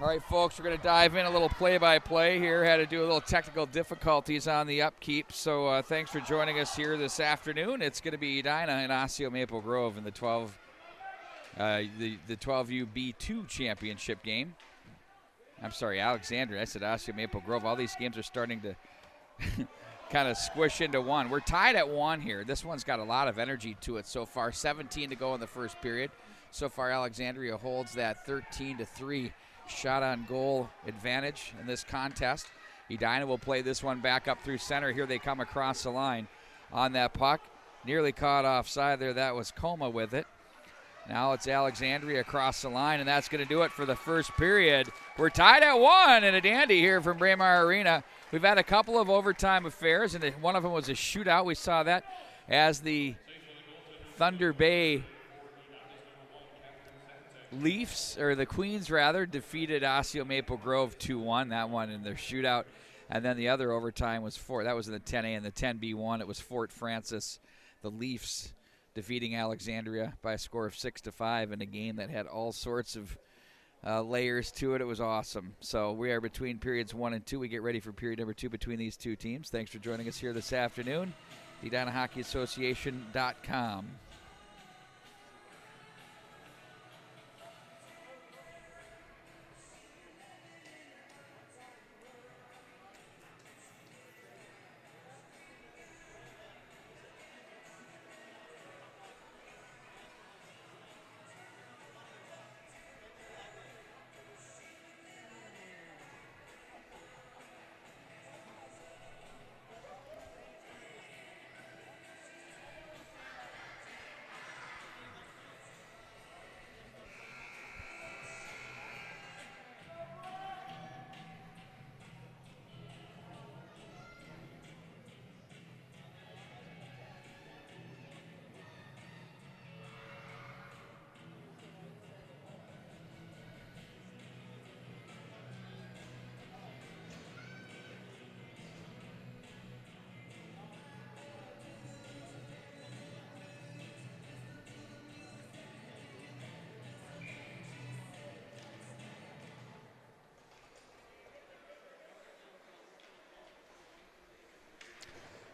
All right, folks, we're going to dive in a little play-by-play here. Had to do a little technical difficulties on the upkeep, so thanks for joining us here this afternoon. It's going to be Edina and Osseo Maple Grove in the 12U B2 championship game. I'm sorry, Alexandria. I said Osseo Maple Grove. All these games are starting to kind of squish into one. We're tied at 1 here. This one's got a lot of energy to it so far. 17 to go in the first period. So far, Alexandria holds that 13-3 shot on goal advantage in this contest. Edina will play this one back up through center. Here they come across the line on that puck. Nearly caught offside there. That was Coma with it. Now it's Alexandria across the line, and that's going to do it for the first period. We're tied at 1 and a dandy here from Braemar Arena. We've had a couple of overtime affairs, and one of them was a shootout. We saw that as the Thunder Bay Leafs, or the Queens rather, defeated Osseo Maple Grove 2-1. That one in their shootout. And then the other overtime was that was in the 10A and the 10B1. It was Fort Francis, the Leafs, defeating Alexandria by a score of 6-5 in a game that had all sorts of layers to it. It was awesome. So we are between periods 1 and 2. We get ready for period number 2 between these two teams. Thanks for joining us here this afternoon. The EdinaHockeyAssociation.com.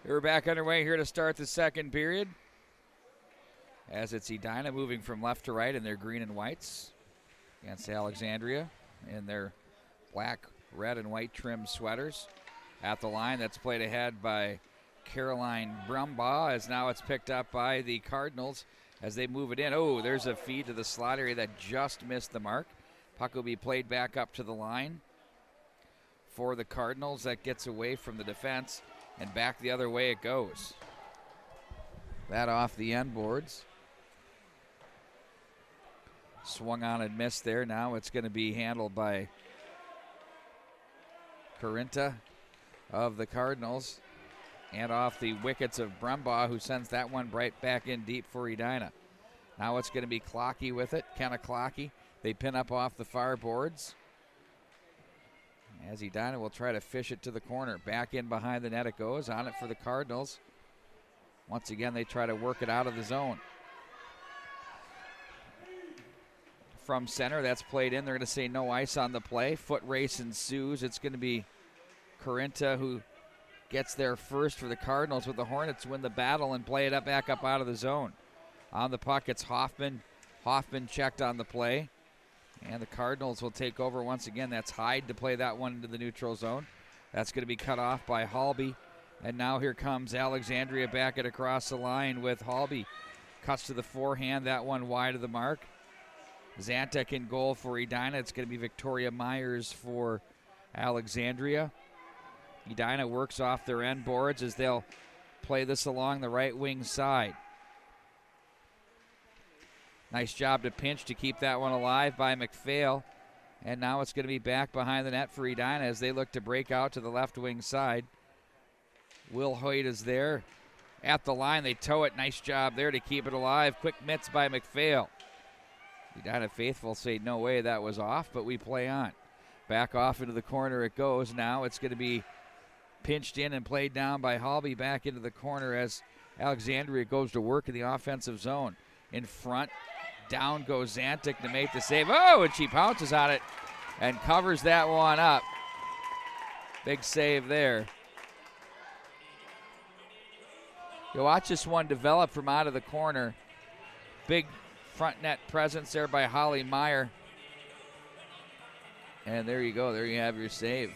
We're back underway here to start the second period, as it's Edina moving from left to right in their green and whites against Alexandria in their black, red, and white trim sweaters. At the line, that's played ahead by Caroline Brumbaugh, as now it's picked up by the Cardinals as they move it in. Oh, there's a feed to the slot area that just missed the mark. Puck will be played back up to the line for the Cardinals. That gets away from the defense. And back the other way it goes. That off the end boards. Swung on and missed there. Now it's going to be handled by Carinta of the Cardinals. And off the wickets of Brumbaugh, who sends that one right back in deep for Edina. Now it's going to be Clockey with it. Kenna Clockey. They pin up off the far boards. As Edina will try to fish it to the corner. Back in behind the net it goes. On it for the Cardinals. Once again, they try to work it out of the zone. From center, that's played in. They're going to say no ice on the play. Foot race ensues. It's going to be Carinta who gets there first for the Cardinals, with the Hornets win the battle and play it up back up out of the zone. On the puck, it's Hoffman. Hoffman checked on the play. And the Cardinals will take over once again. That's Hyde to play that one into the neutral zone. That's going to be cut off by Halby. And now here comes Alexandria back it across the line with Halby. Cuts to the forehand, that one wide of the mark. Zantek in goal for Edina. It's going to be Victoria Myers for Alexandria. Edina works off their end boards as they'll play this along the right wing side. Nice job to pinch to keep that one alive by McPhail. And now it's going to be back behind the net for Edina as they look to break out to the left wing side. Will Hoyt is there at the line. They tow it. Nice job there to keep it alive. Quick mitts by McPhail. Edina faithful say no way, that was off, but we play on. Back off into the corner it goes. Now it's going to be pinched in and played down by Halby back into the corner as Alexandria goes to work in the offensive zone. In front, down goes Zantek to make the save. Oh, and she pounces on it and covers that one up. Big save there. You watch this one develop from out of the corner. Big front net presence there by Holly Meyer. And there you go. There you have your save.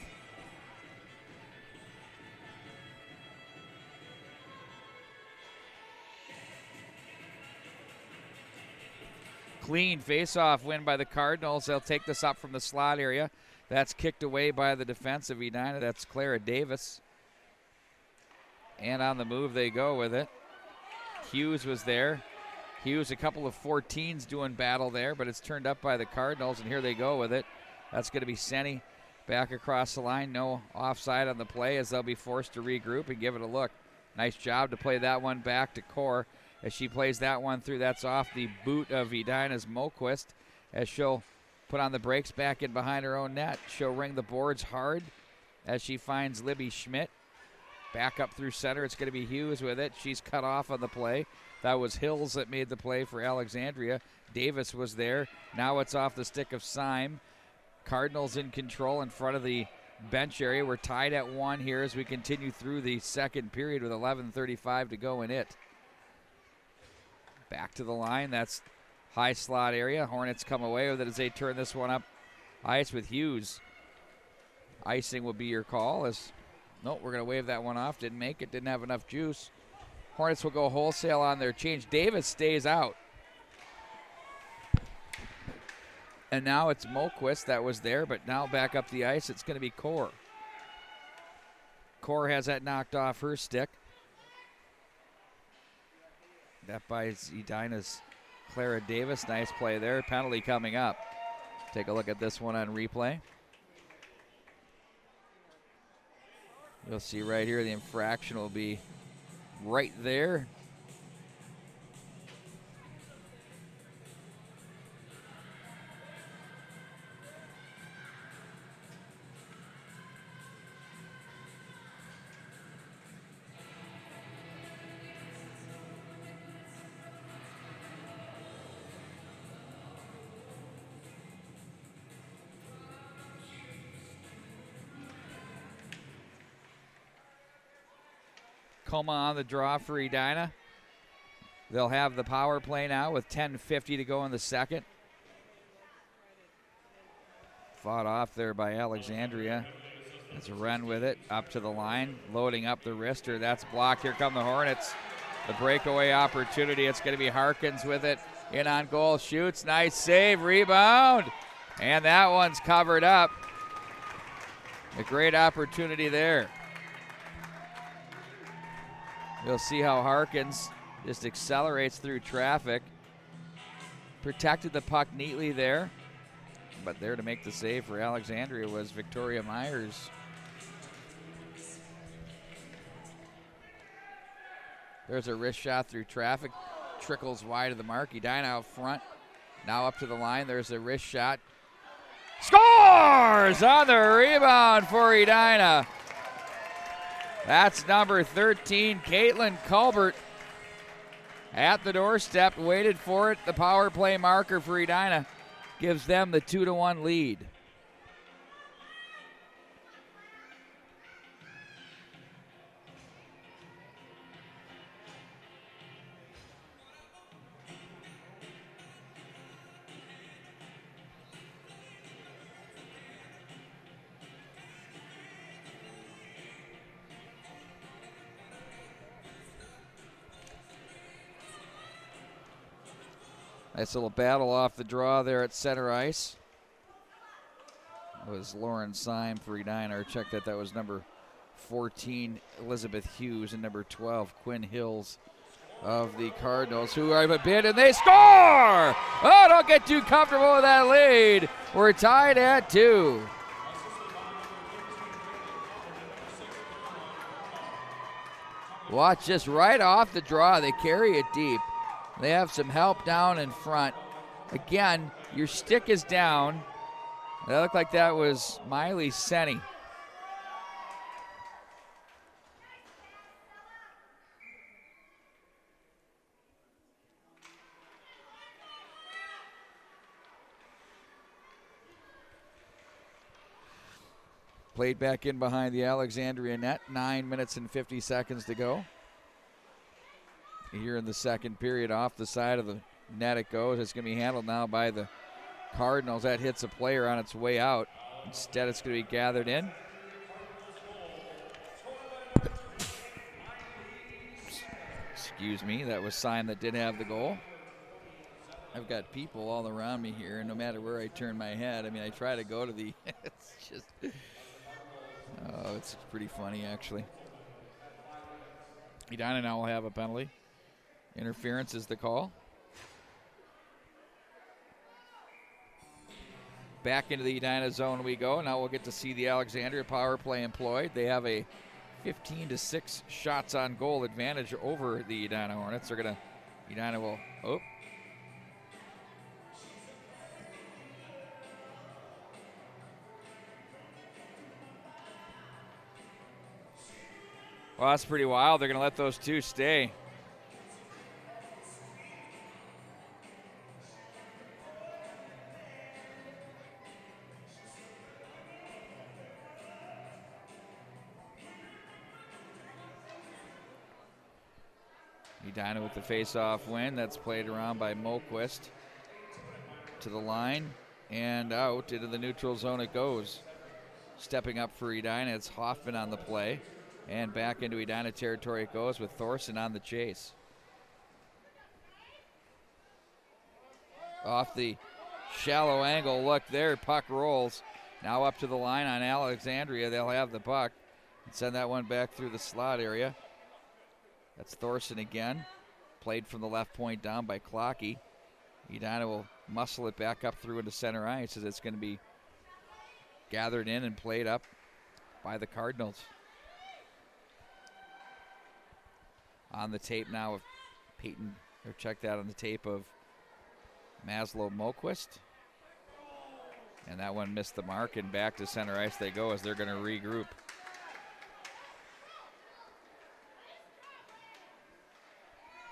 Clean face-off win by the Cardinals. They'll take this up from the slot area. That's kicked away by the defense of Edina. That's Clara Davis. And on the move they go with it. Hughes was there. Hughes, a couple of 14s doing battle there, but it's turned up by the Cardinals, and here they go with it. That's going to be Senni back across the line. No offside on the play as they'll be forced to regroup and give it a look. Nice job to play that one back to Core as she plays that one through. That's off the boot of Edina's Moquist as she'll put on the brakes back in behind her own net. She'll ring the boards hard as she finds Libby Schmidt. Back up through center. It's going to be Hughes with it. She's cut off on the play. That was Hills that made the play for Alexandria. Davis was there. Now it's off the stick of Syme. Cardinals in control in front of the bench area. We're tied at 1 here as we continue through the second period with 11:35 to go in it. Back to the line. That's high slot area. Hornets come away with it as they turn this one up ice with Hughes. Icing will be your call as, nope, we're going to wave that one off. Didn't make it. Didn't have enough juice. Hornets will go wholesale on their change. Davis stays out. And now it's Moquist that was there, but now back up the ice, it's going to be Core. Core has that knocked off her stick. That by Edina's Clara Davis. Nice play there. Penalty coming up. Take a look at this one on replay. You'll see right here the infraction will be right there. Coma on the draw for Edina. They'll have the power play now with 10:50 to go in the second. Fought off there by Alexandria. That's a run with it, up to the line, loading up the wrister. That's blocked. Here come the Hornets. The breakaway opportunity. It's going to be Harkins with it. In on goal, shoots. Nice save, rebound. And that one's covered up. A great opportunity there. You'll see how Harkins just accelerates through traffic. Protected the puck neatly there. But there to make the save for Alexandria was Victoria Myers. There's a wrist shot through traffic. Trickles wide of the mark. Edina out front. Now up to the line. There's a wrist shot. Scores on the rebound for Edina. That's number 13, Caitlin Culbert. At the doorstep, waited for it. The power play marker for Edina gives them the 2-1 lead. Nice little battle off the draw there at center ice. It was Lauren Syme for Edina. Check that was number 14, Elizabeth Hughes, and number 12, Quinn Hills of the Cardinals, who are a bit, and they score! Oh, don't get too comfortable with that lead. We're tied at 2. Watch this right off the draw. They carry it deep. They have some help down in front. Again, your stick is down. That looked like that was Miley Senni. Played back in behind the Alexandria net. 9 minutes and 50 seconds to go. Here in the second period, off the side of the net it goes. It's going to be handled now by the Cardinals. That hits a player on its way out. Instead, it's going to be gathered in. Excuse me, that was sign that did have the goal. I've got people all around me here, and no matter where I turn my head, I mean, I try to go to the, it's just, oh, it's pretty funny, actually. Edina now will have a penalty. Interference is the call. Back into the Edina zone we go. Now we'll get to see the Alexandria power play employed. They have a 15-6 shots on goal advantage over the Edina Hornets. Edina will, oh. Well, that's pretty wild. They're going to let those two stay. Edina with the face-off win. That's played around by Moquist. To the line and out into the neutral zone it goes. Stepping up for Edina, it's Hoffman on the play. And back into Edina territory it goes with Thorson on the chase. Off the shallow angle look there, puck rolls. Now up to the line on Alexandria. They'll have the puck and send that one back through the slot area. That's Thorson again. Played from the left point down by Clocky. Edina will muscle it back up through into center ice as it's going to be gathered in and played up by the Cardinals. On the tape now of Peyton, or check that on the tape of Maslow Moquist. And that one missed the mark, and back to center ice they go as they're going to regroup.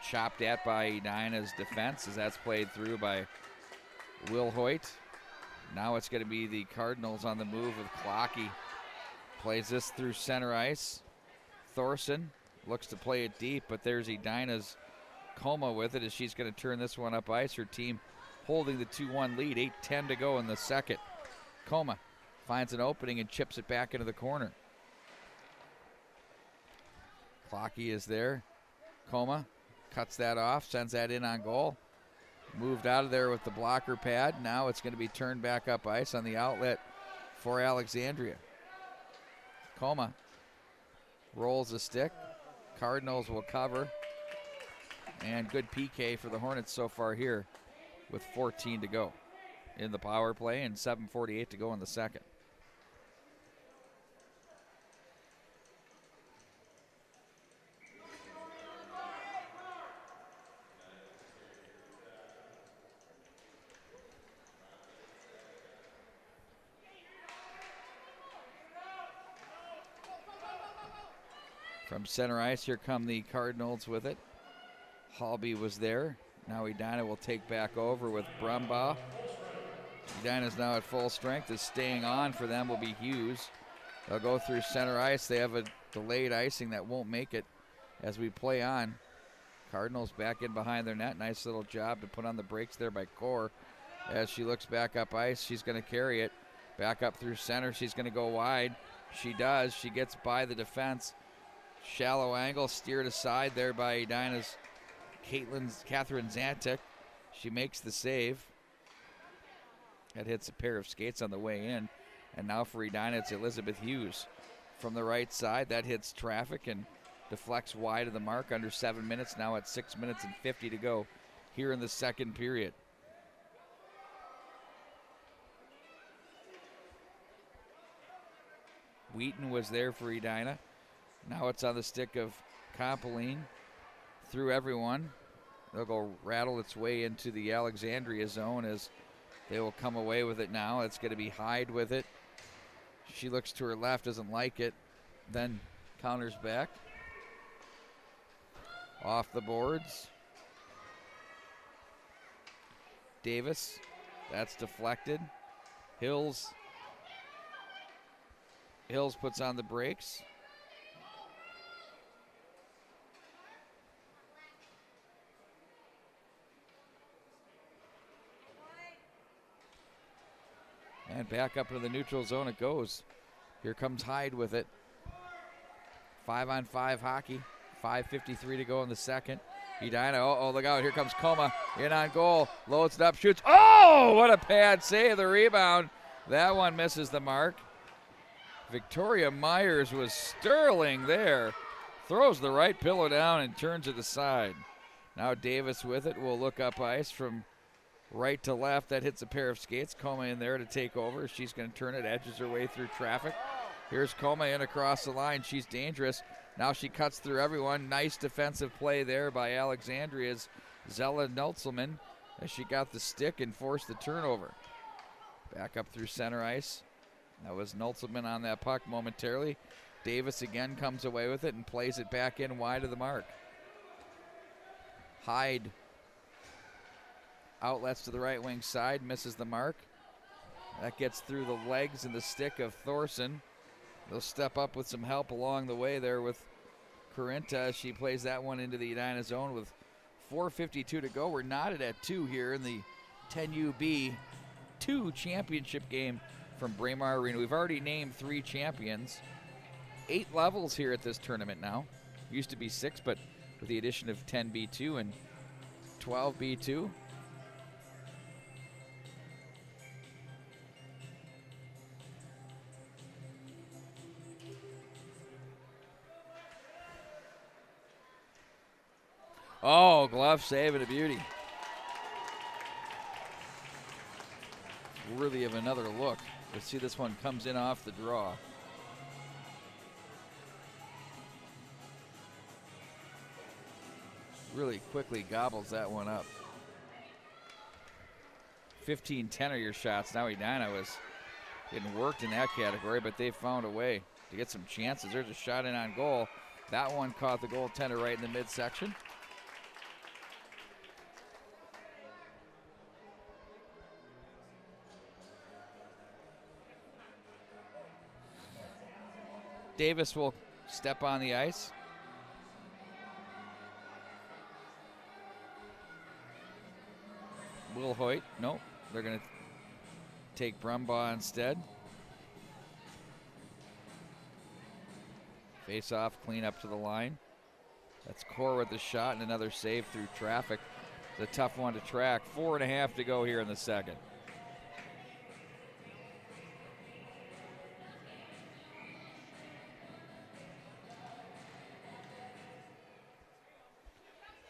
Chopped at by Edina's defense as that's played through by Will Hoyt. Now it's going to be the Cardinals on the move with Clocky. Plays this through center ice. Thorson looks to play it deep, but there's Edina's Coma with it as she's going to turn this one up ice. Her team holding the 2-1 lead, 8:10 to go in the second. Coma finds an opening and chips it back into the corner. Clocky is there. Coma cuts that off, sends that in on goal. Moved out of there with the blocker pad. Now it's going to be turned back up ice on the outlet for Alexandria. Coma rolls a stick. Cardinals will cover. And good PK for the Hornets so far here with 14 to go in the power play and 7:48 to go in the second. From center ice, here come the Cardinals with it. Halby was there. Now Edina will take back over with Brumbaugh. Edina's now at full strength. Is staying on for them will be Hughes. They'll go through center ice. They have a delayed icing that won't make it as we play on. Cardinals back in behind their net. Nice little job to put on the brakes there by Core. As she looks back up ice, she's going to carry it. Back up through center. She's going to go wide. She does. She gets by the defense. Shallow angle steered aside there by Edina's Catherine Zantic. She makes the save. That hits a pair of skates on the way in. And now for Edina, it's Elizabeth Hughes. From the right side, that hits traffic and deflects wide of the mark under 7 minutes. Now at 6 minutes and 50 to go here in the second period. Wheaton was there for Edina. Now it's on the stick of Compeline through everyone. They'll go rattle its way into the Alexandria zone as they will come away with it now. It's going to be Hyde with it. She looks to her left, doesn't like it, then counters back. Off the boards. Davis, that's deflected. Hills Hills puts on the brakes. And back up into the neutral zone it goes. Here comes Hyde with it. 5-on-5 hockey. 5:53 to go in the second. Edina, look out, here comes Coma. In on goal, loads it up, shoots. Oh, what a pad save, the rebound. That one misses the mark. Victoria Myers was sterling there. Throws the right pillow down and turns it aside. Now Davis with it will look up ice from right to left. That hits a pair of skates. Coma in there to take over. She's going to turn it, edges her way through traffic. Here's Coma in across the line. She's dangerous. Now she cuts through everyone. Nice defensive play there by Alexandria's Zella Nutzelman as she got the stick and forced the turnover. Back up through center ice. That was Nutzelman on that puck momentarily. Davis again comes away with it and plays it back in wide of the mark. Hyde outlets to the right wing side, misses the mark. That gets through the legs and the stick of Thorson. They'll step up with some help along the way there with Corinta. She plays that one into the Edina zone with 4:52 to go. We're knotted at 2 here in the 10UB 2 championship game from Braemar Arena. We've already named 3 champions. 8 levels here at this tournament now. Used to be 6, but with the addition of 10B2 and 12B2. Oh, glove save and a beauty. Worthy of another look. Let's see, this one comes in off the draw. Really quickly gobbles that one up. 15-10 are your shots. Now Edina was getting worked in that category, but they found a way to get some chances. There's a shot in on goal. That one caught the goaltender right in the midsection. Davis will step on the ice. Will Hoyt, nope. They're going to take Brumbaugh instead. Face off, clean up to the line. That's Core with the shot and another save through traffic. It's a tough one to track. 4.5 to go here in the second.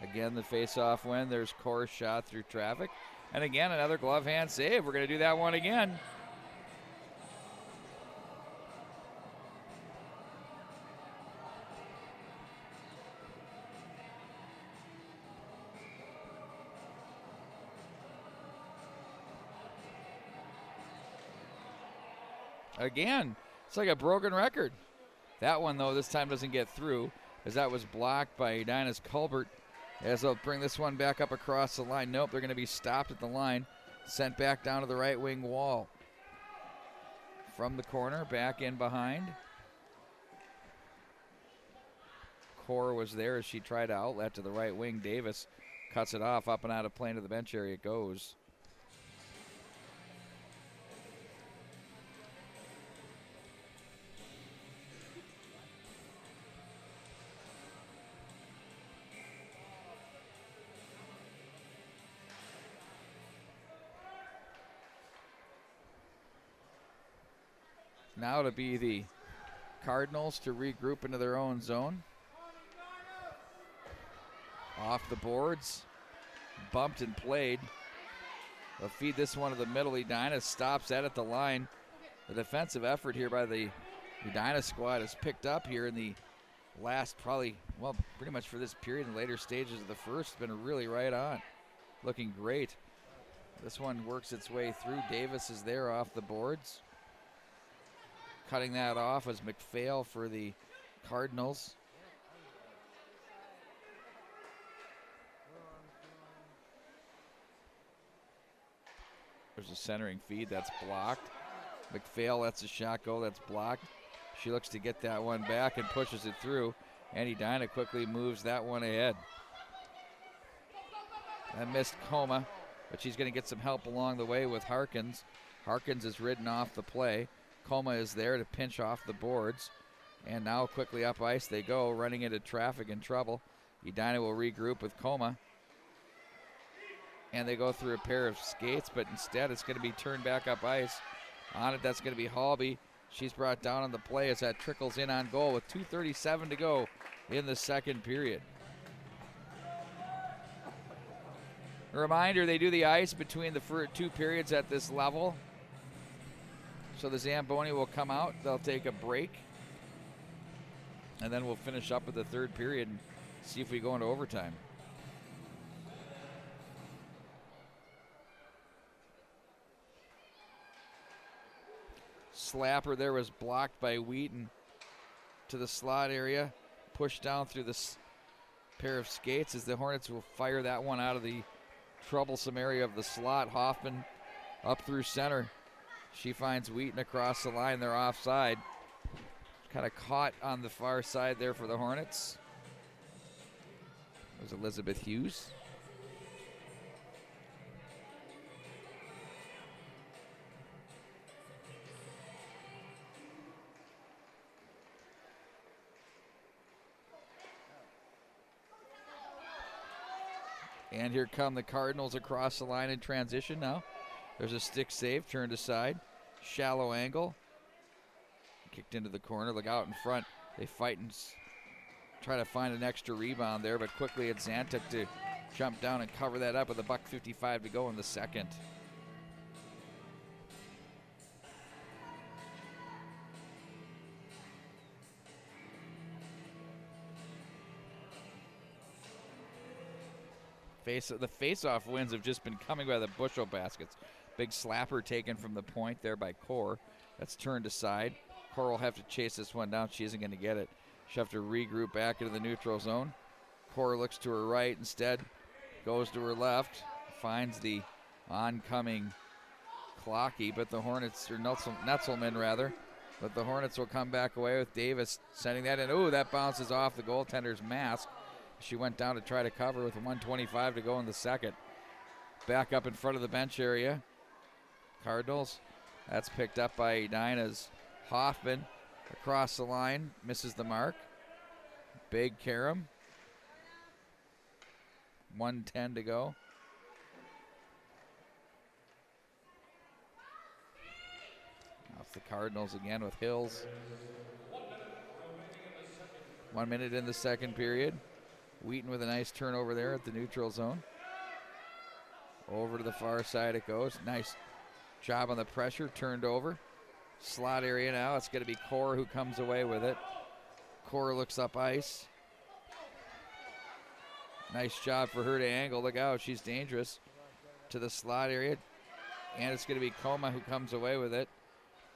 Again, the face-off win. There's Core's shot through traffic. And again, another glove hand save. We're going to do that one again. Again, it's like a broken record. That one, though, this time doesn't get through, as that was blocked by Edina's Culbert. As they'll bring this one back up across the line. Nope, they're going to be stopped at the line. Sent back down to the right wing wall. From the corner, back in behind. Core was there as she tried to outlet to the right wing. Davis cuts it off, up and out of play to the bench area it goes. Now to be the Cardinals to regroup into their own zone. Off the boards, bumped and played. They'll feed this one to the middle. Edina stops that at the line. The defensive effort here by the Edina squad is picked up here in the last pretty much for this period and later stages of the first. Been really right on. Looking great. This one works its way through. Davis is there off the boards. Cutting that off was McPhail for the Cardinals. There's a centering feed that's blocked. McPhail lets a shot go, that's blocked. She looks to get that one back and pushes it through. And Edina quickly moves that one ahead. That missed Coma, but she's going to get some help along the way with Harkins. Harkins is ridden off the play. Coma is there to pinch off the boards. And now quickly up ice they go, running into traffic and trouble. Edina will regroup with Coma. And they go through a pair of skates, but instead it's going to be turned back up ice. On it, that's going to be Halby. She's brought down on the play as that trickles in on goal with 2:37 to go in the second period. A reminder, they do the ice between the two periods at this level. So the Zamboni will come out. They'll take a break. And then we'll finish up with the third period and see if we go into overtime. Slapper there was blocked by Wheaton to the slot area. Pushed down through this pair of skates as the Hornets will fire that one out of the troublesome area of the slot. Hoffman up through center. She finds Wheaton across the line. They're offside. Kind of caught on the far side there for the Hornets. It was Elizabeth Hughes. And here come the Cardinals across the line in transition now. There's a stick save, turned aside. Shallow angle. Kicked into the corner, look out in front. They fight and try to find an extra rebound there, but quickly it's Zantuk to jump down and cover that up with $1:55 to go in the second. The face-off wins have just been coming by the bushel baskets. Big slapper taken from the point there by Core. That's turned aside. Core will have to chase this one down. She isn't going to get it. She'll have to regroup back into the neutral zone. Core looks to her right instead. Goes to her left. Finds the oncoming Clocky, but the Hornets, or Netzelman rather, but the Hornets will come back away with Davis sending that in. Ooh, that bounces off the goaltender's mask. She went down to try to cover with 1:25 to go in the second. Back up in front of the bench area. Cardinals. That's picked up by Edina's Hoffman. Across the line. Misses the mark. Big Karam. 1:10 to go. Now it's the Cardinals again with Hills. 1 minute in the second period. Wheaton with a nice turnover there at the neutral zone. Over to the far side it goes. Nice job on the pressure, turned over. Slot area now. It's going to be Core who comes away with it. Core looks up ice. Nice job for her to angle. Look out, she's dangerous. To the slot area. And it's going to be Coma who comes away with it.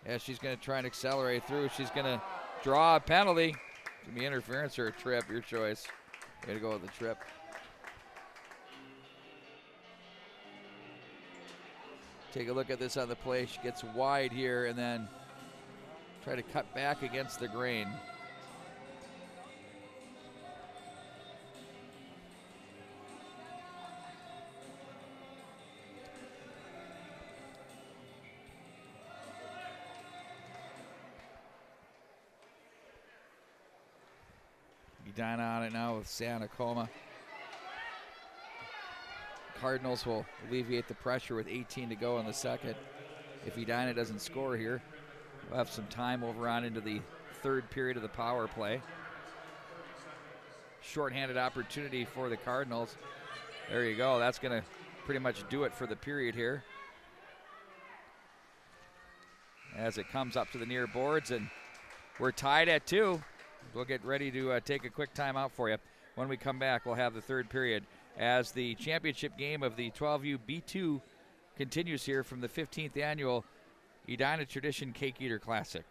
As she's going to try and accelerate through. She's going to draw a penalty. It's going to be interference or a trip, your choice. Way to go with the trip. Take a look at this on the play. She gets wide here and then try to cut back against the grain. Edina on it now with Santa Coma. Cardinals will alleviate the pressure with 18 to go in the second. If Edina doesn't score here, we'll have some time over on into the third period of the power play. Shorthanded opportunity for the Cardinals. There you go. That's going to pretty much do it for the period here. As it comes up to the near boards, and we're tied at 2. We'll get ready to take a quick timeout for you. When we come back, we'll have the third period as the championship game of the 12U B2 continues here from the 15th annual Edina Tradition Cake Eater Classic.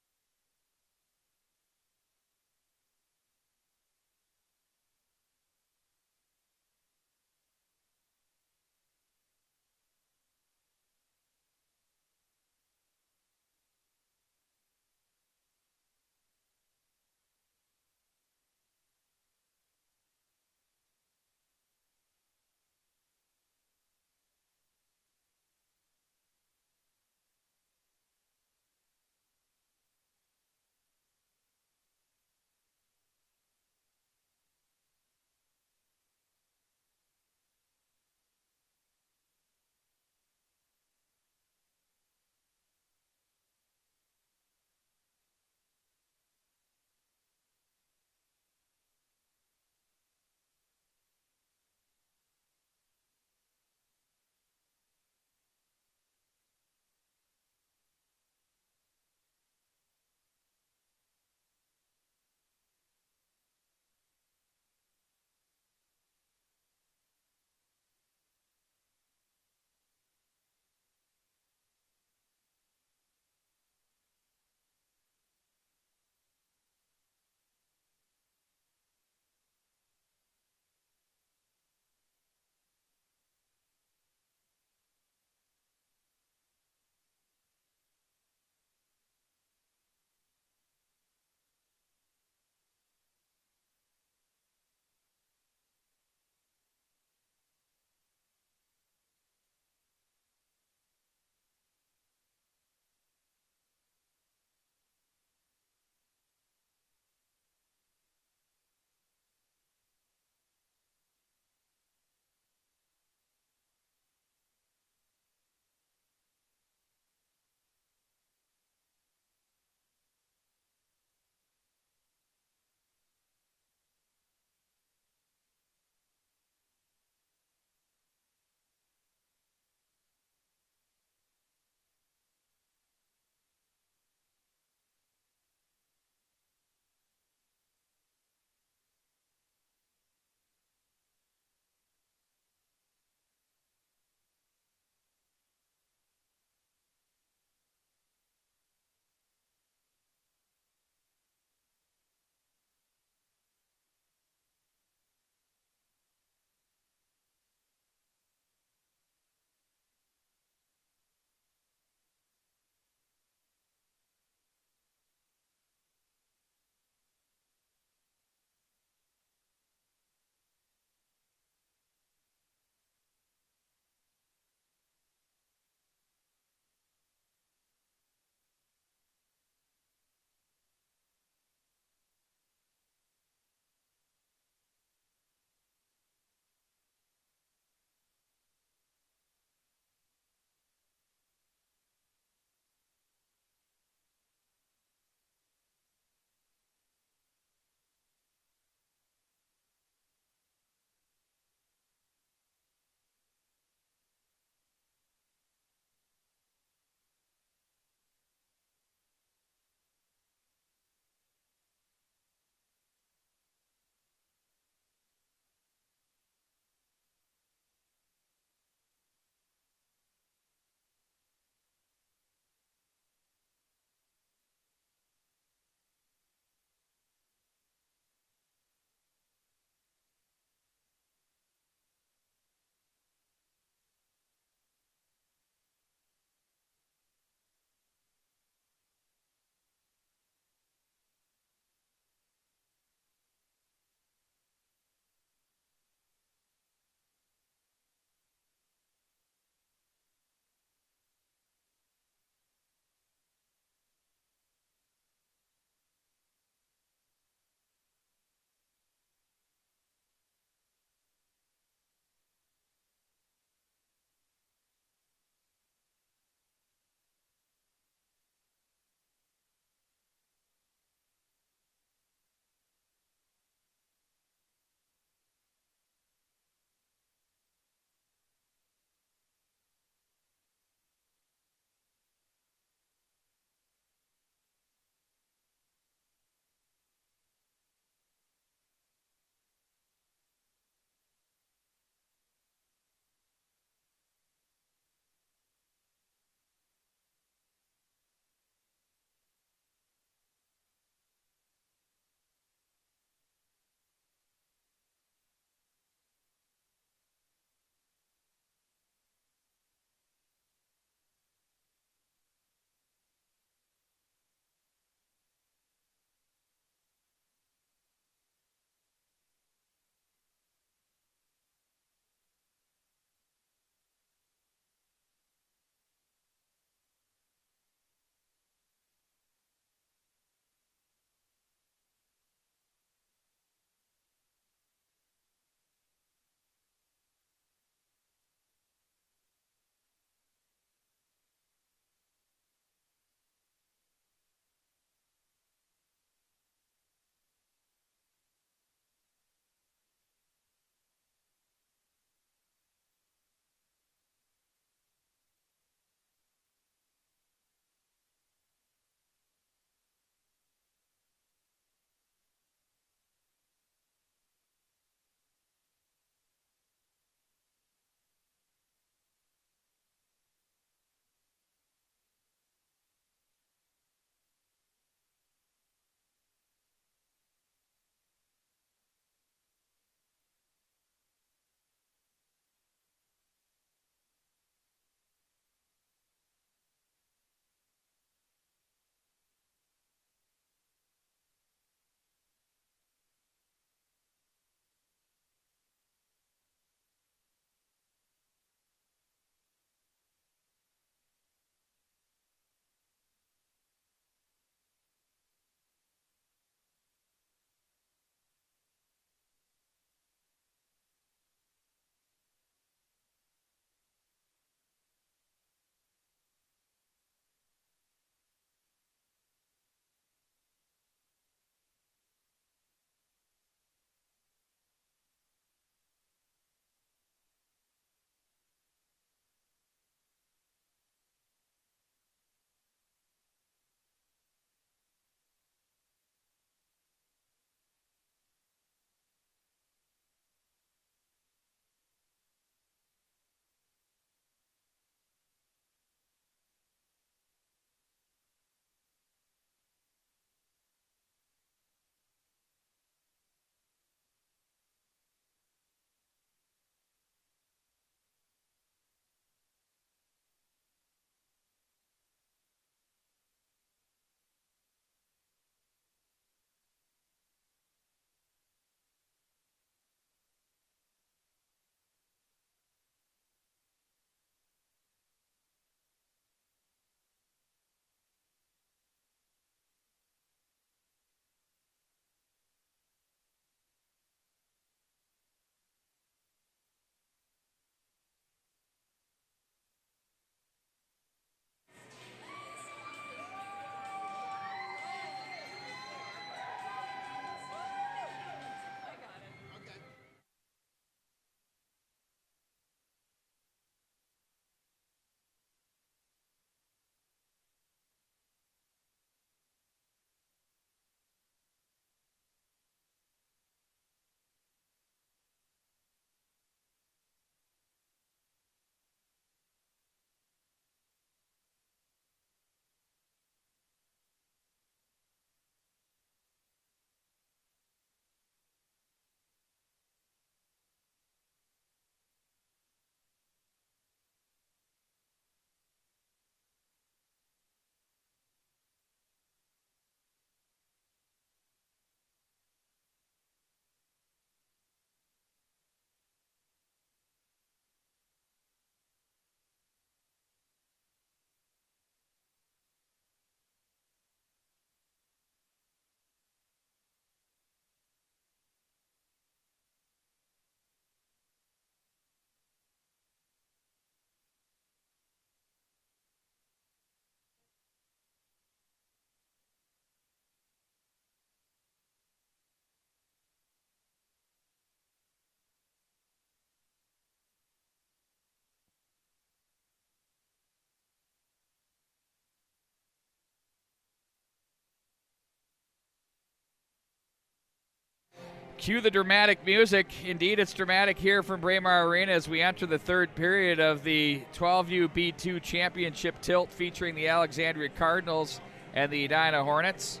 Cue the dramatic music. Indeed, it's dramatic here from Braemar Arena as we enter the third period of the 12U B2 Championship tilt featuring the Alexandria Cardinals and the Edina Hornets.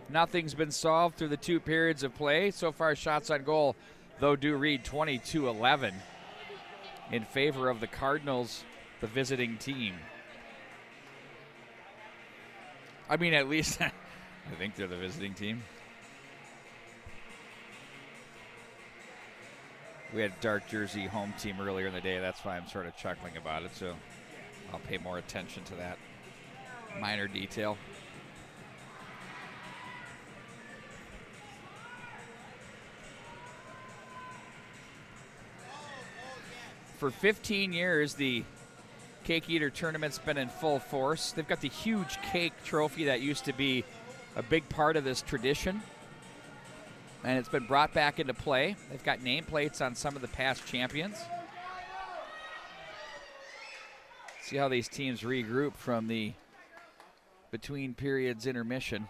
Nothing's been solved through the 2 periods of play. So far, shots on goal, though, do read 22-11 in favor of the Cardinals, the visiting team. I mean, at least I think they're the visiting team. We had dark jersey home team earlier in the day. That's why I'm sort of chuckling about it. So I'll pay more attention to that minor detail. For 15 years, the Cake Eater tournament's been in full force. They've got the huge cake trophy that used to be a big part of this tradition, and it's been brought back into play. They've got nameplates on some of the past champions. See how these teams regroup from the between periods intermission.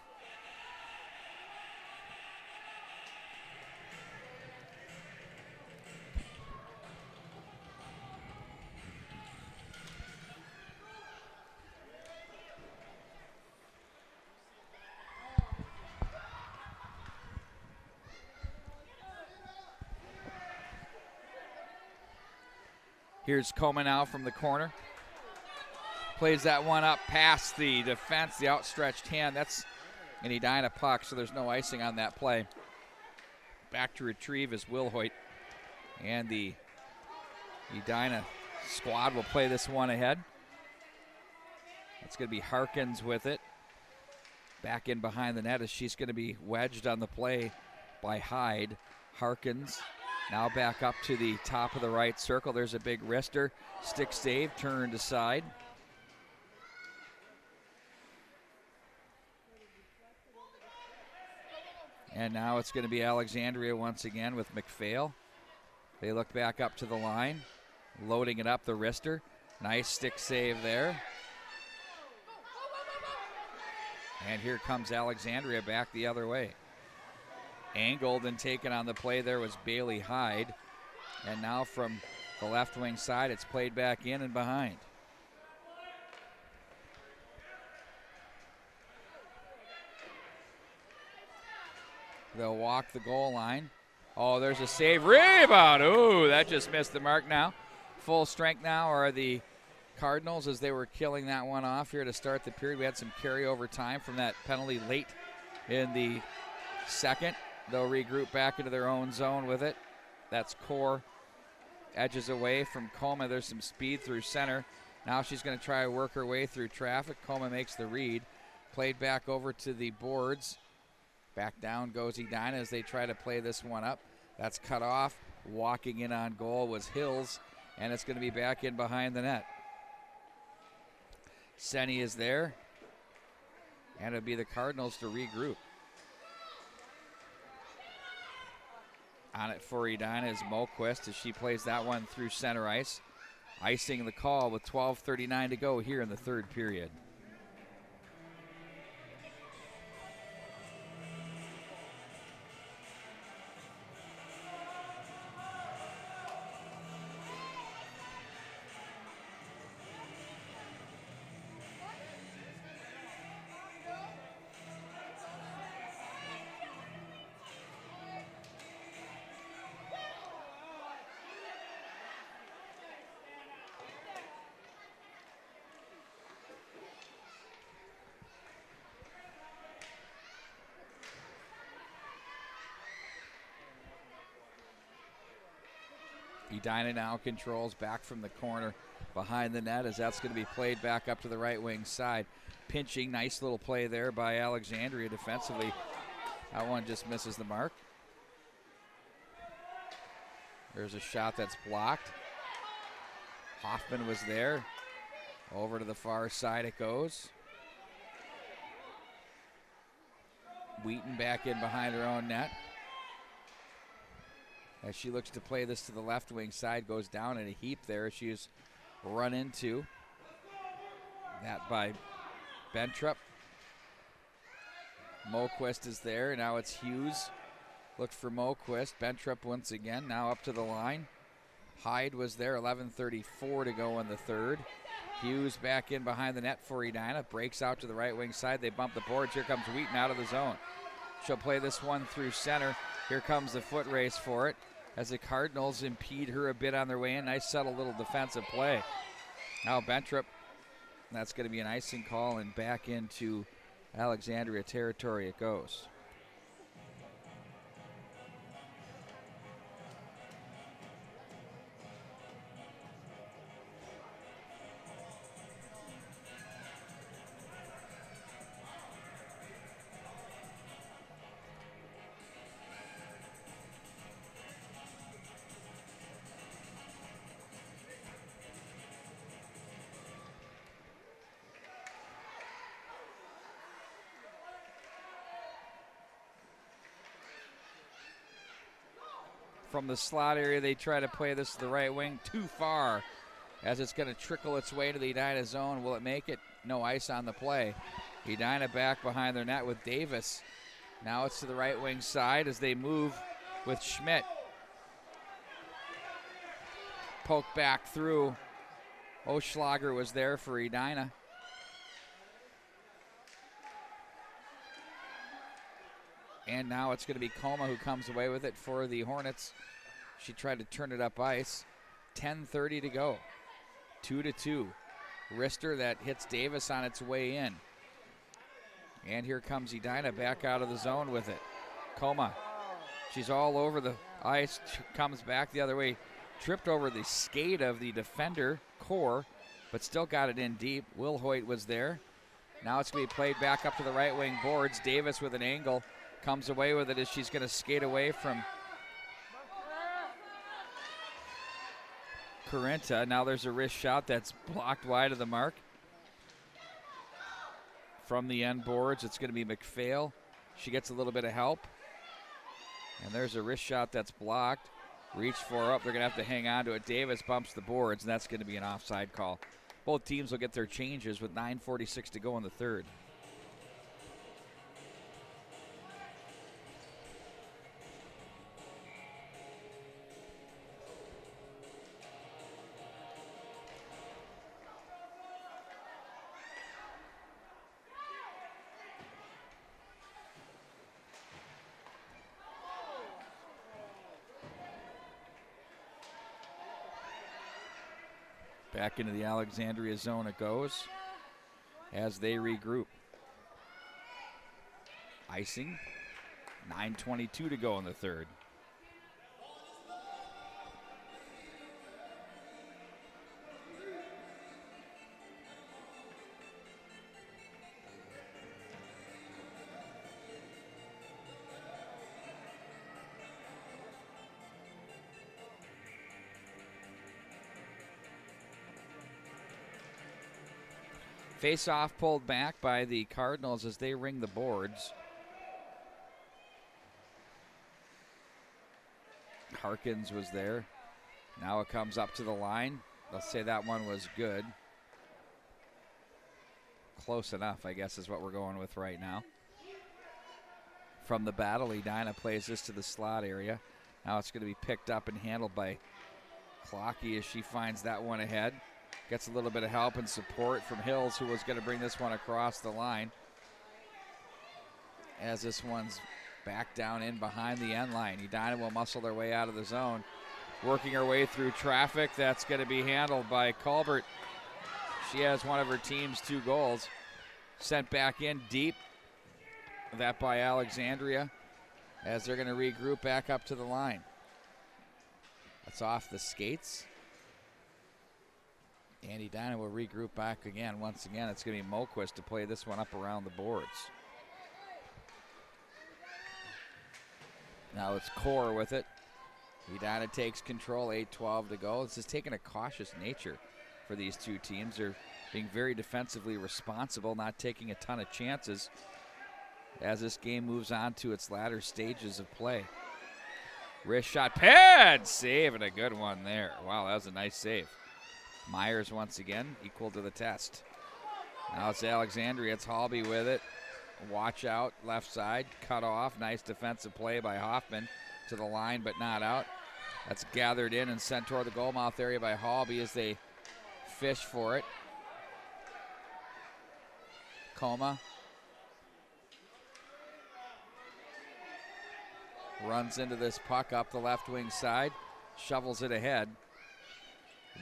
Here's Coleman now from the corner. Plays that one up past the defense, the outstretched hand. That's an Edina puck, so there's no icing on that play. Back to retrieve is Wilhoit. And the Edina squad will play this one ahead. It's going to be Harkins with it. Back in behind the net as she's going to be wedged on the play by Hyde. Harkins now back up to the top of the right circle. There's a big wrister. Stick save, turned aside. And now it's going to be Alexandria once again with McPhail. They look back up to the line, loading it up, the wrister. Nice stick save there. And here comes Alexandria back the other way. Angled and taken on the play there was Bailey Hyde. And now from the left wing side, it's played back in and behind. They'll walk the goal line. Oh, there's a save. Rebound. Ooh, that just missed the mark now. Full strength now are the Cardinals as they were killing that one off here to start the period. We had some carryover time from that penalty late in the second. They'll regroup back into their own zone with it. That's Core. Edges away from Coma. There's some speed through center. Now she's going to try to work her way through traffic. Coma makes the read. Played back over to the boards. Back down goes Edina as they try to play this one up. That's cut off. Walking in on goal was Hills, and it's going to be back in behind the net. Senny is there, and it'll be the Cardinals to regroup. On it for Edina is Moquist as she plays that one through center ice. Icing the call with 12:39 to go here in the third period. Edina now controls back from the corner behind the net as that's going to be played back up to the right wing side. Pinching, nice little play there by Alexandria defensively. That one just misses the mark. There's a shot that's blocked. Hoffman was there. Over to the far side it goes. Wheaton back in behind her own net. As she looks to play this to the left wing side, goes down in a heap there. She's run into that by Bentrup. Moquist is there. Now it's Hughes Looked for Moquist. Bentrup once again, now up to the line. Hyde was there, 11:34 to go in the third. Hughes back in behind the net for Edina. Breaks out to the right wing side. They bump the boards. Here comes Wheaton out of the zone. She'll play this one through center. Here comes the foot race for it as the Cardinals impede her a bit on their way in. Nice subtle little defensive play. Now Bentrup, that's going to be an icing call, and back into Alexandria territory it goes. From the slot area, they try to play this to the right wing, too far, as it's going to trickle its way to the Edina zone. Will it make it? No ice on the play. Edina back behind their net with Davis. Now it's to the right wing side as they move with Schmidt. Poke back through. Oschlager was there for Edina. And now it's going to be Coma who comes away with it for the Hornets. She tried to turn it up ice. 10:30 to go. 2-2. Wrister that hits Davis on its way in. And here comes Edina back out of the zone with it. Coma. She's all over the ice. She comes back the other way. Tripped over the skate of the defender, Core, but still got it in deep. Will Hoyt was there. Now it's going to be played back up to the right wing boards. Davis with an angle. Comes away with it as she's going to skate away from Corinta. Now there's a wrist shot that's blocked wide of the mark. From the end boards, it's going to be McPhail. She gets a little bit of help. And there's a wrist shot that's blocked. Reach for up. They're going to have to hang on to it. Davis bumps the boards, and that's going to be an offside call. Both teams will get their changes with 9:46 to go in the third. Back into the Alexandria zone it goes as they regroup. Icing. 9:22 to go in the third. Face-off pulled back by the Cardinals as they ring the boards. Harkins was there. Now it comes up to the line. Let's say that one was good. Close enough, I guess, is what we're going with right now. From the battle, Edina plays this to the slot area. Now it's going to be picked up and handled by Clocky as she finds that one ahead. Gets a little bit of help and support from Hills, who was going to bring this one across the line. As this one's back down in behind the end line. Edina will muscle their way out of the zone. Working her way through traffic. That's going to be handled by Colbert. She has one of her team's 2 goals. Sent back in deep. That by Alexandria as they're going to regroup back up to the line. That's off the skates. And Edina will regroup back again. Once again, it's going to be Moquist to play this one up around the boards. Now it's Core with it. Edina takes control, 8:12 to go. This is taking a cautious nature for these two teams. They're being very defensively responsible, not taking a ton of chances as this game moves on to its latter stages of play. Wrist shot, pad save, and a good one there. Wow, that was a nice save. Myers once again equal to the test. Now it's Alexandria. It's Halby with it. Watch out, left side, cut off. Nice defensive play by Hoffman to the line, but not out. That's gathered in and sent toward the goal mouth area by Halby as they fish for it. Coma runs into this puck up the left wing side, shovels it ahead.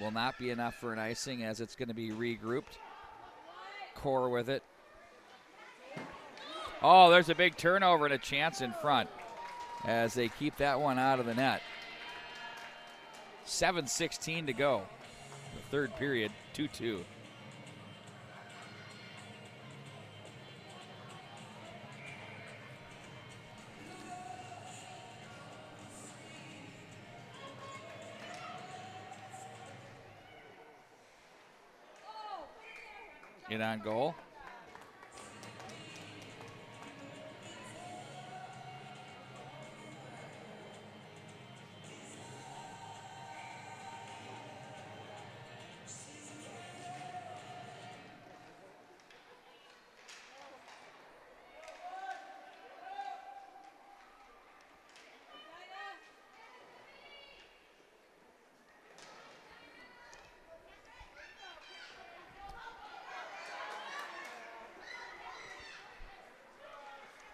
Will not be enough for an icing as it's going to be regrouped. Core with it. Oh, there's a big turnover and a chance in front as they keep that one out of the net. 7:16 to go. The third period, 2-2. In on goal.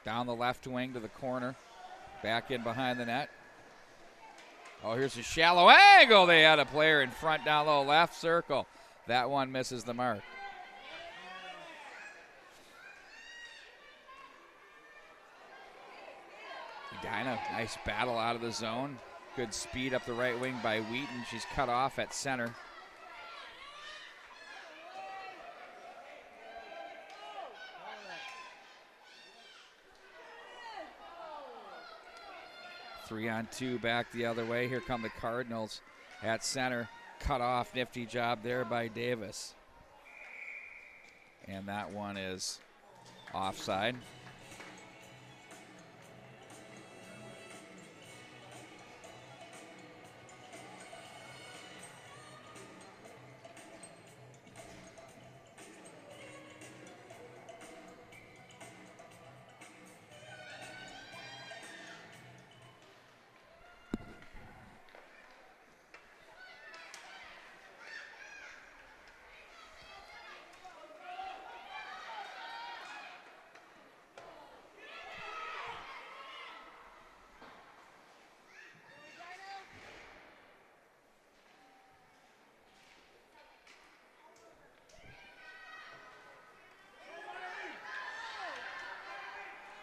Down the left wing to the corner. Back in behind the net. Oh, here's a shallow angle. They had a player in front down low left circle. That one misses the mark. Edina, nice battle out of the zone. Good speed up the right wing by Wheaton. She's cut off at center. Three on two back the other way. Here come the Cardinals at center. Cut off, nifty job there by Davis. And that one is offside.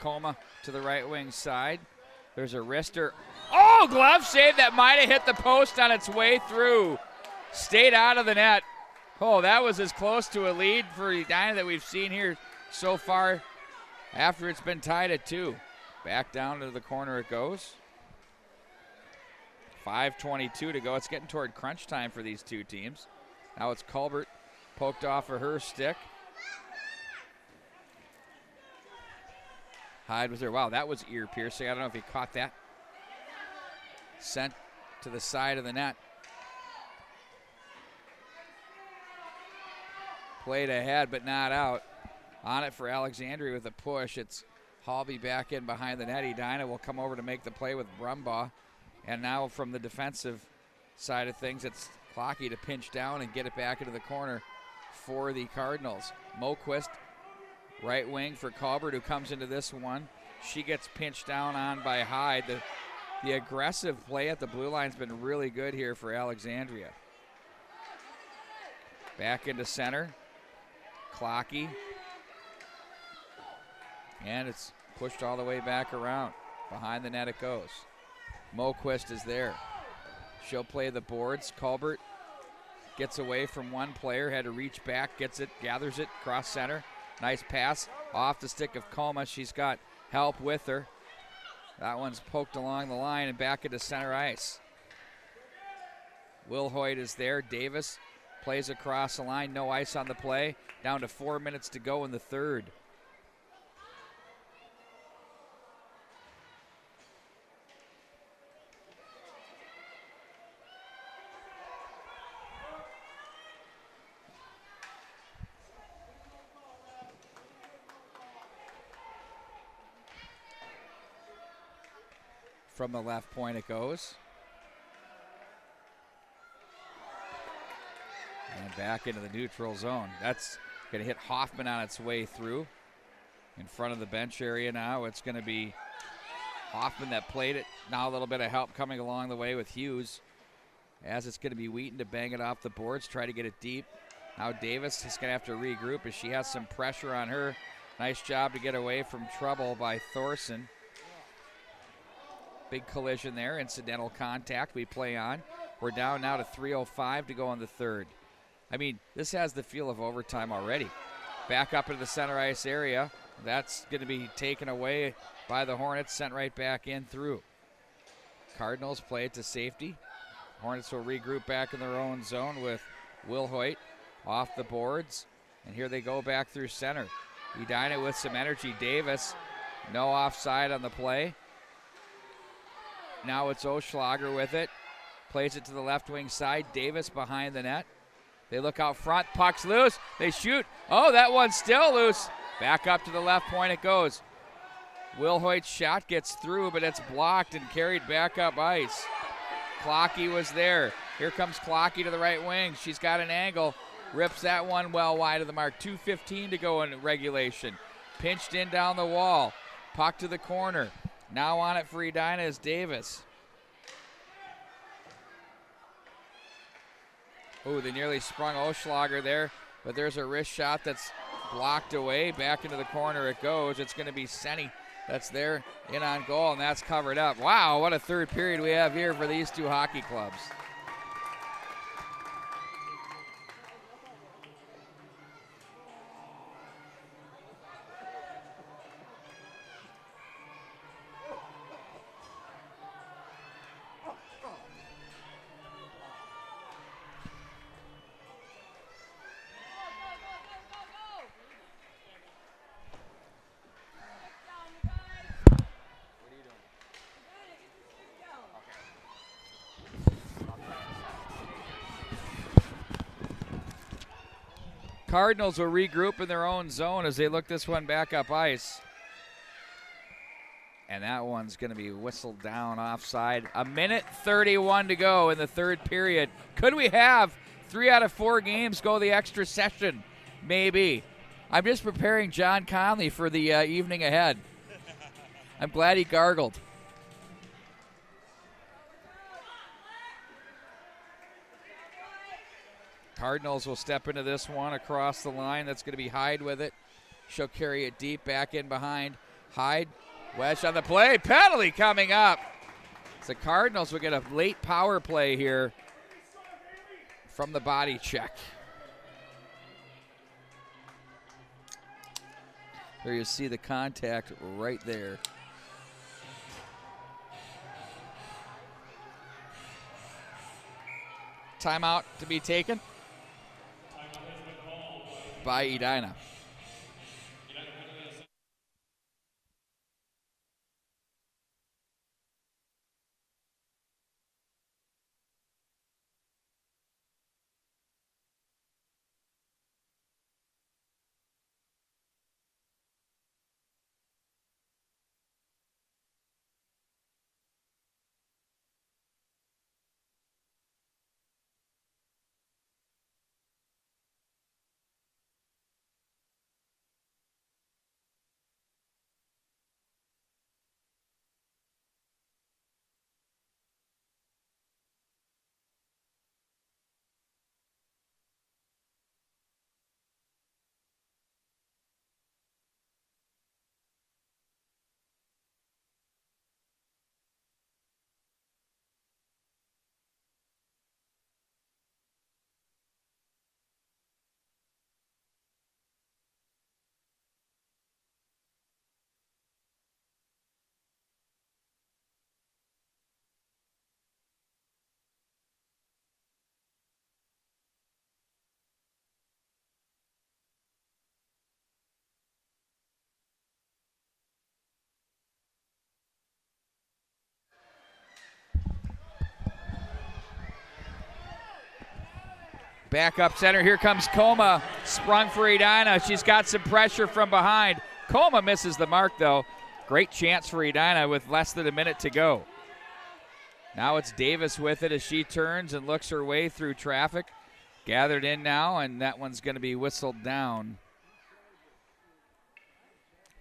Coma to the right wing side. There's a wrister. Oh, glove save that might have hit the post on its way through. Stayed out of the net. Oh, that was as close to a lead for Edina that we've seen here so far after it's been tied at 2. Back down to the corner it goes. 5:22 to go. It's getting toward crunch time for these two teams. Now it's Colbert poked off of her stick. Hyde was there. Wow, that was ear piercing. I don't know if he caught that. Sent to the side of the net. Played ahead, but not out. On it for Alexandria with a push. It's Halby back in behind the net. Edina will come over to make the play with Brumbaugh. And now from the defensive side of things, it's Clocky to pinch down and get it back into the corner for the Cardinals. Moquist, right wing for Colbert, who comes into this one. She gets pinched down on by Hyde. The aggressive play at the blue line's been really good here for Alexandria. Back into center. Clocky. And it's pushed all the way back around. Behind the net it goes. Moquist is there. She'll play the boards. Colbert gets away from one player, had to reach back, gets it, gathers it, cross center. Nice pass off the stick of Coma. She's got help with her. That one's poked along the line and back into center ice. Wilhoit is there. Davis plays across the line. No ice on the play. Down to 4 minutes to go in the third. From the left point it goes. And back into the neutral zone. That's going to hit Hoffman on its way through. In front of the bench area now, it's going to be Hoffman that played it. Now a little bit of help coming along the way with Hughes. As it's going to be Wheaton to bang it off the boards, try to get it deep. Now Davis is going to have to regroup as she has some pressure on her. Nice job to get away from trouble by Thorson. Big collision there, incidental contact we play on. We're down now to 3:05 to go in the third. I mean, this has the feel of overtime already. Back up into the center ice area. That's going to be taken away by the Hornets, sent right back in through. Cardinals play it to safety. Hornets will regroup back in their own zone with Wilhoit off the boards. And here they go back through center. Edina with some energy. Davis, no offside on the play. Now it's Oschlager with it. Plays it to the left wing side. Davis behind the net. They look out front. Puck's loose. They shoot. Oh, that one's still loose. Back up to the left point it goes. Wilhoit's shot gets through, but it's blocked and carried back up ice. Clocky was there. Here comes Clocky to the right wing. She's got an angle. Rips that one well wide of the mark. 2:15 to go in regulation. Pinched in down the wall. Puck to the corner. Now on it for Edina is Davis. Oh, they nearly sprung Oschlager there, but there's a wrist shot that's blocked away. Back into the corner it goes. It's going to be Senny that's there in on goal, and that's covered up. Wow, what a third period we have here for these two hockey clubs. Cardinals will regroup in their own zone as they look this one back up ice. And that one's going to be whistled down offside. 1:31 to go in the third period. Could we have 3 out of 4 games go the extra session? Maybe. I'm just preparing John Conley for the evening ahead. I'm glad he gargled. Cardinals will step into this one across the line. That's going to be Hyde with it. She'll carry it deep back in behind. Hyde, wedge on the play. Penalty coming up. The Cardinals will get a late power play here from the body check. There you see the contact right there. Timeout to be taken by Edina. Back up center, here comes Coma, sprung for Edina. She's got some pressure from behind. Coma misses the mark though. Great chance for Edina with less than a minute to go. Now it's Davis with it as she turns and looks her way through traffic. Gathered in now, and that one's going to be whistled down.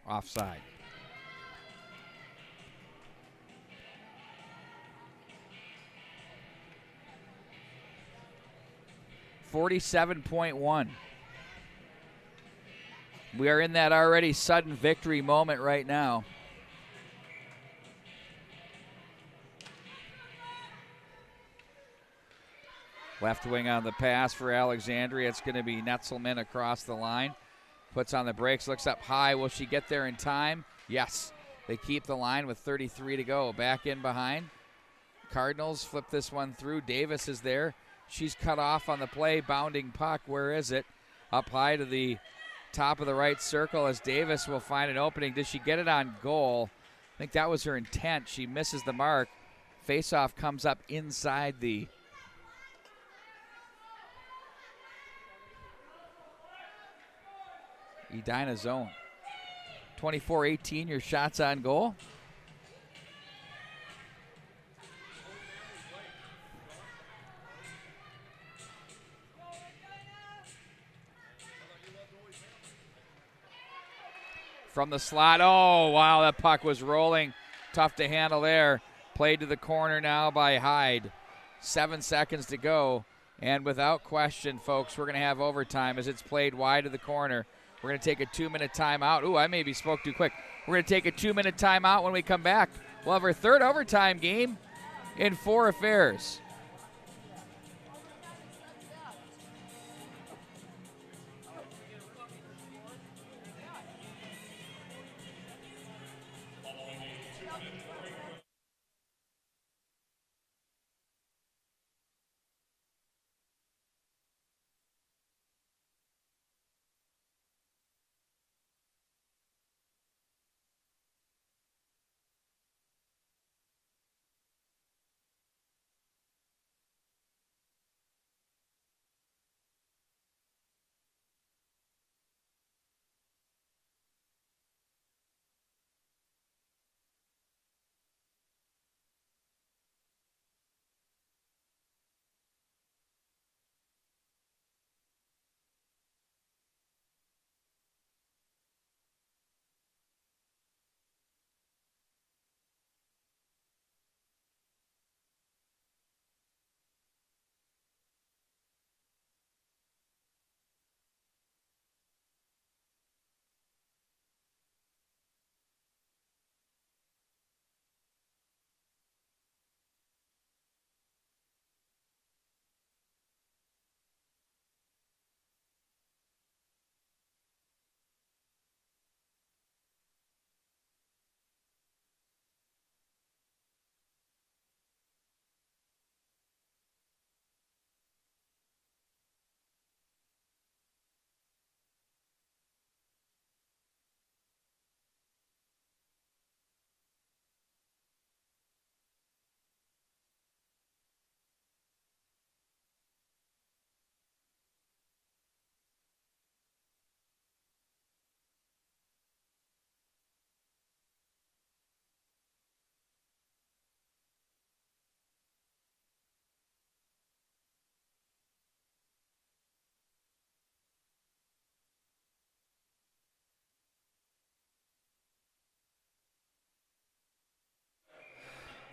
Offside. .1. We are in that already sudden victory moment right now. Left wing on the pass for Alexandria. It's going to be Netzelman across the line. Puts on the brakes, looks up high. Will she get there in time? Yes. They keep the line with 33 to go. Back in behind. Cardinals flip this one through. Davis is there. She's cut off on the play. Bounding puck. Where is it? Up high to the top of the right circle as Davis will find an opening. Does she get it on goal? I think that was her intent. She misses the mark. Faceoff comes up inside the Edina zone. 24-18, your shots on goal. From the slot, oh, wow, that puck was rolling. Tough to handle there. Played to the corner now by Hyde. 7 seconds to go. And without question, folks, we're going to have overtime as it's played wide of the corner. We're going to take a 2-minute timeout. Ooh, I maybe spoke too quick. We're going to take a 2-minute timeout. When we come back, we'll have our third overtime game in 4 affairs.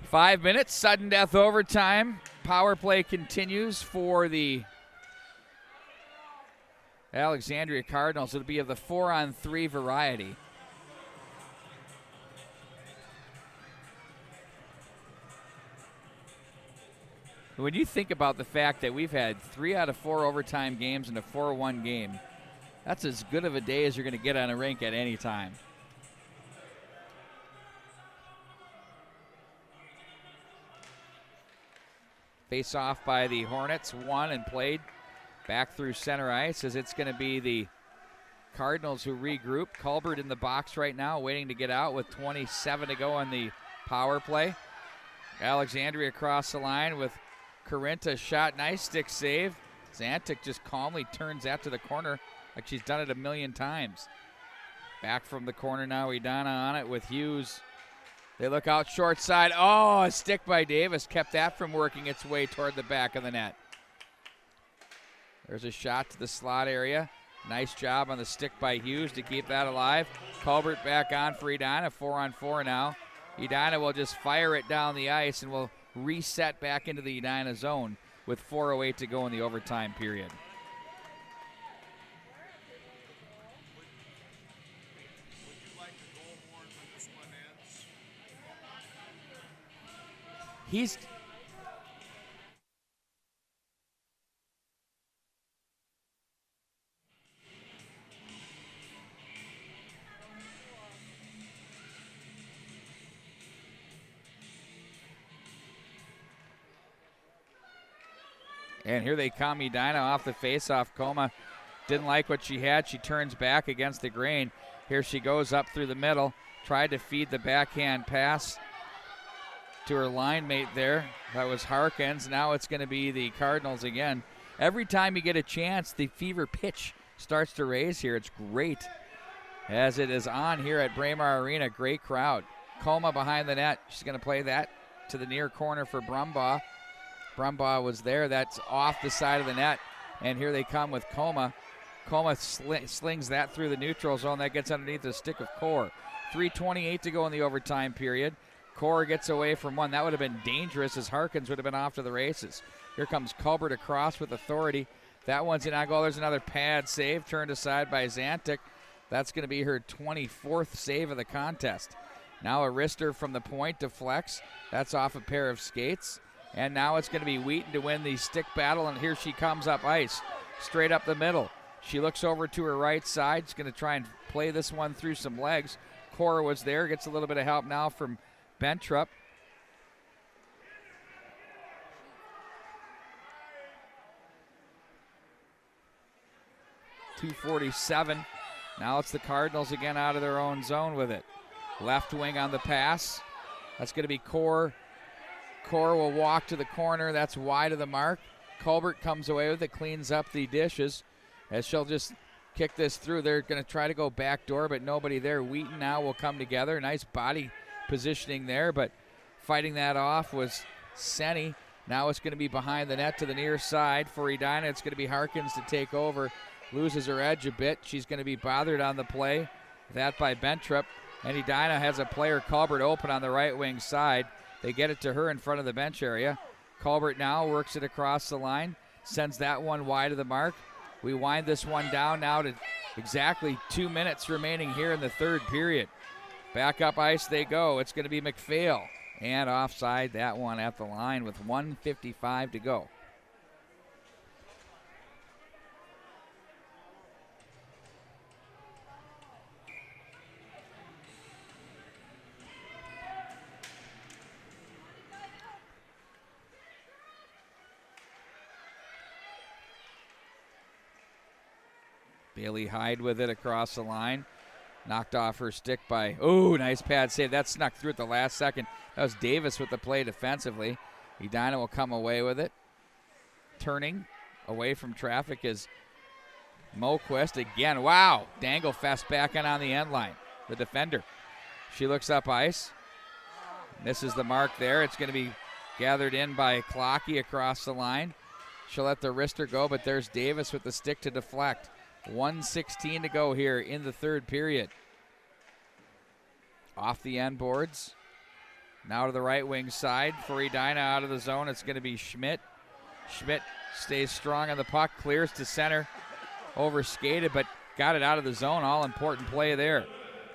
Five minutes, sudden death overtime. Power play continues for the Alexandria Cardinals. It'll be of the 4-on-3 variety. When you think about the fact that we've had 3 out of 4 overtime games in a 4-1 game, that's as good of a day as you're going to get on a rink at any time. Face off by the Hornets, won and played back through center ice as it's going to be the Cardinals who regroup. Culbert in the box right now, waiting to get out with 27 to go on the power play. Alexandria across the line with Corinta shot, nice stick save. Zantic just calmly turns that to the corner like she's done it a million times. Back from the corner now, Edina on it with Hughes They look out short side. Oh, a stick by Davis kept that from working its way toward the back of the net. There's a shot to the slot area. Nice job on the stick by Hughes to keep that alive. Colbert back on for Edina, 4-on-4 now. Edina will just fire it down the ice and will reset back into the Edina zone with 4:08 to go in the overtime period. He's and here they come, Edina off the faceoff. Coma didn't like what she had. She turns back against the grain. Here she goes up through the middle. Tried to feed the backhand pass to her line mate there. That was Harkins. Now it's going to be the Cardinals again. Every time you get a chance, the fever pitch starts to raise here. It's great as it is on here at Braemar Arena. Great crowd. Coma behind the net. She's going to play that to the near corner for Brumbaugh. Brumbaugh was there. That's off the side of the net. And here they come with Coma. Coma slings that through the neutral zone. That gets underneath the stick of Core. 3:28 to go in the overtime period. Core gets away from one. That would have been dangerous as Harkins would have been off to the races. Here comes Colbert across with authority. That one's in on goal. There's another pad save turned aside by Zantic. That's going to be her 24th save of the contest. Now a wrister from the point deflects. That's off a pair of skates. And now it's going to be Wheaton to win the stick battle, and here she comes up ice, straight up the middle. She looks over to her right side. She's going to try and play this one through some legs. Cora was there, gets a little bit of help now from Bentrup. .247. Now it's the Cardinals again out of their own zone with it. Left wing on the pass. That's going to be Core. Core will walk to the corner. That's wide of the mark. Colbert comes away with it, cleans up the dishes as she'll just kick this through. They're going to try to go back door, but nobody there. Wheaton now will come together. Nice body positioning there, but fighting that off was Senny. Now it's going to be behind the net to the near side for Edina. It's going to be Harkins to take over. Loses her edge a bit. She's going to be bothered on the play. That by Bentrup. And Edina has a player, Colbert, open on the right wing side. They get it to her in front of the bench area. Colbert now works it across the line, sends that one wide of the mark. We wind this one down now to exactly 2 minutes remaining here in the third period. Back up ice they go. It's going to be McPhail. And offside, that one at the line with 1:55 to go. Bailey Hyde with it across the line. Knocked off her stick by, oh, nice pad save. That snuck through at the last second. That was Davis with the play defensively. Edina will come away with it. Turning away from traffic is Moquist again. Wow, Danglefest back on the end line. The defender. She looks up ice. Misses the mark there. It's going to be gathered in by Clocky across the line. She'll let the wrister go, but there's Davis with the stick to deflect. 1:16 to go here in the third period. Off the end boards. Now to the right wing side for Edina out of the zone. It's going to be Schmidt. Schmidt stays strong on the puck, clears to center. Overskated, but got it out of the zone. All important play there.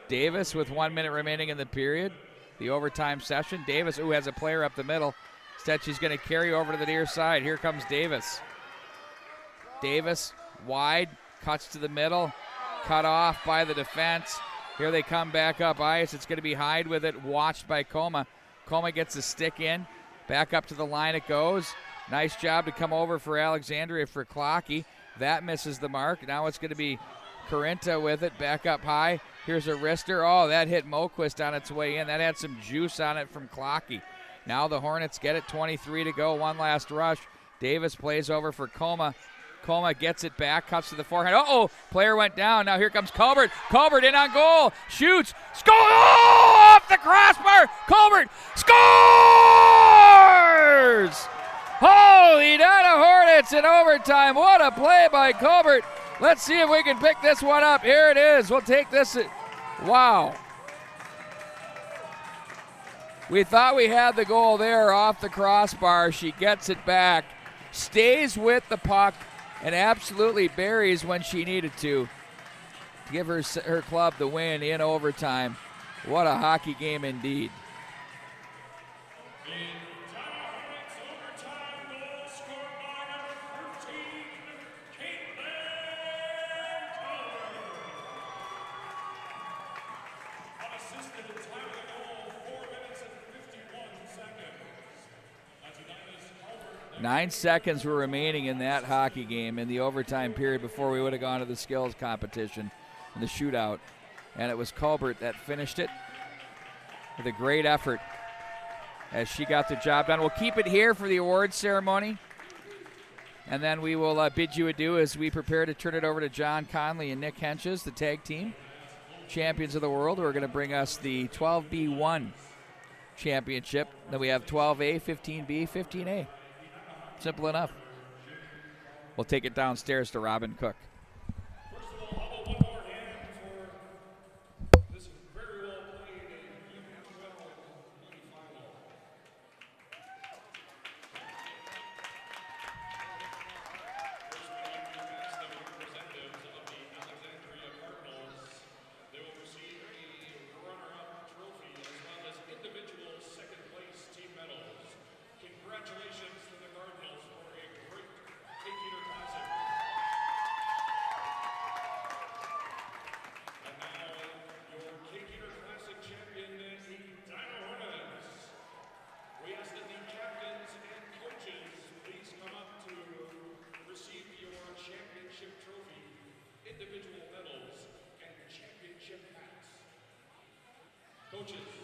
Davis with 1 minute remaining in the period. The overtime session. Davis, who has a player up the middle. Instead, she's going to carry over to the near side. Here comes Davis. Davis wide. Cuts to the middle, cut off by the defense. Here they come back up ice. It's going to be Hyde with it, watched by Coma. Coma gets the stick in. Back up to the line it goes. Nice job to come over for Alexandria for Clocky. That misses the mark. Now it's going to be Corinta with it, back up high. Here's a wrister. Oh, that hit Moquist on its way in. That had some juice on it from Clocky. Now the Hornets get it, 23 to go. One last rush. Davis plays over for Coma. Coma gets it back, cuts to the forehand. Uh-oh, player went down. Now here comes Colbert. Colbert in on goal. Shoots. Score! Oh! off the crossbar. Colbert scores! Oh, the Edina Hornets in overtime. What a play by Colbert. Let's see if we can pick this one up. Here it is. We'll take this. Wow. We thought we had the goal there off the crossbar. She gets it back, stays with the puck, and absolutely buries when she needed to give her club the win in overtime. What a hockey game indeed. 9 seconds were remaining in that hockey game in the overtime period before we would have gone to the skills competition and the shootout. And it was Colbert that finished it with a great effort as she got the job done. We'll keep it here for the awards ceremony. And then we will bid you adieu as we prepare to turn it over to John Conley and Nick Henches, the tag team champions of the world, who are going to bring us the 12B1 championship. Then we have 12A, 15B, 15A. Simple enough. We'll take it downstairs to Robin Cook. Coaches.